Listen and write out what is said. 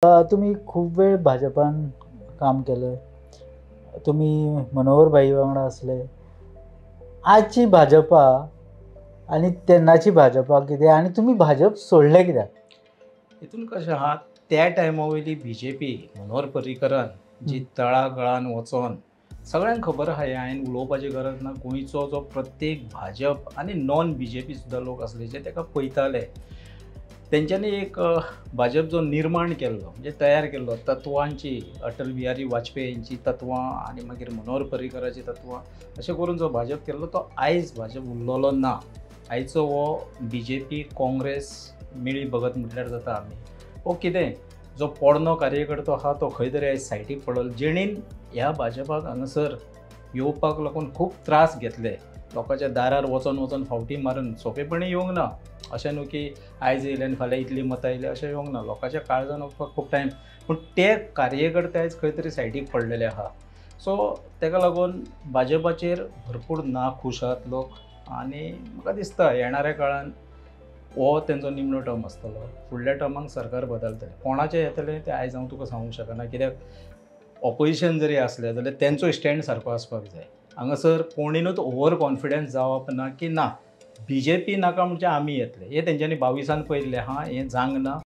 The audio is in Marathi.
तुम्ही खूप वेळ भाजपान काम केलं. तुम्ही मनोहर भाई वांगडा असले. आजची भाजपा आणि तेन्नाची भाजपा कितें आनी तुमी भाजप सोडले कित्याक? हितून कशें आहा त्या टायमा वयली BJP मनोहर पर्रीकरान जी तळागळान वचोन सगळ्यांक खबर आहा हें हांवें उलोवपाची गरज ना. गोंयचो जो प्रत्येक भाजप आनी नॉन BJP सुद्दां लोक आसले जे ताका पळयताले. तेंच्यांनी एक भाजप जो निर्माण केल्लो म्हणजे तयार केल्लो तत्वांची अटल बिहारी वाजपेयींची तत्वां आनी मागीर मनोहर पर्रीकराची तत्वां अशें करून जो भाजप केल्लो तो आयज भाजप उरलेलो ना. आयचो हो BJP काँग्रेस मेळी भगत म्हटल्यार जाता आमी. हो कितें जो पोरणो कार्यकर्तो आहा तो खंय तरी आयज सायडीक पडलो. जेणीन ह्या भाजपाक हांगासर येवपाक लागून खूब त्रास घेतले. लोकांच्या दारार वचोन फावटी मारून सोंपेपणी येवंक ना. अशें न्हू की आयज येयले आनी फाल्यां इतली मतां येयली अशें येवंक ना. लोकांच्या काळजान वचपाक खूब टायम. पूण ते कार्यकर्ते आयज खंय तरी सायडीक पडलेले आहा. सो ताका लागून भाजपाचेर भरपूर नाखुश आहात लोक आनी म्हाका दिसता येणाऱ्या काळान हो तेंचो निमणो टर्म आसतलो. फुडल्या टर्माक सरकार बदलतलें. कोणाचें येतलें तें आयज हांव तुका सांगूंक शकना. कित्याक ऑपोजिशन जरी आसलें जाल्यार तेंचो स्टँड सारको आसपाक जाय. हांगासर कोणीनूच ओवर कॉन्फिडन्स जावप ना की ना BJP नाका म्हणजे आमी येतले. हें तेंच्यांनी 22 पयल्लें आहा. हें जावंक ना.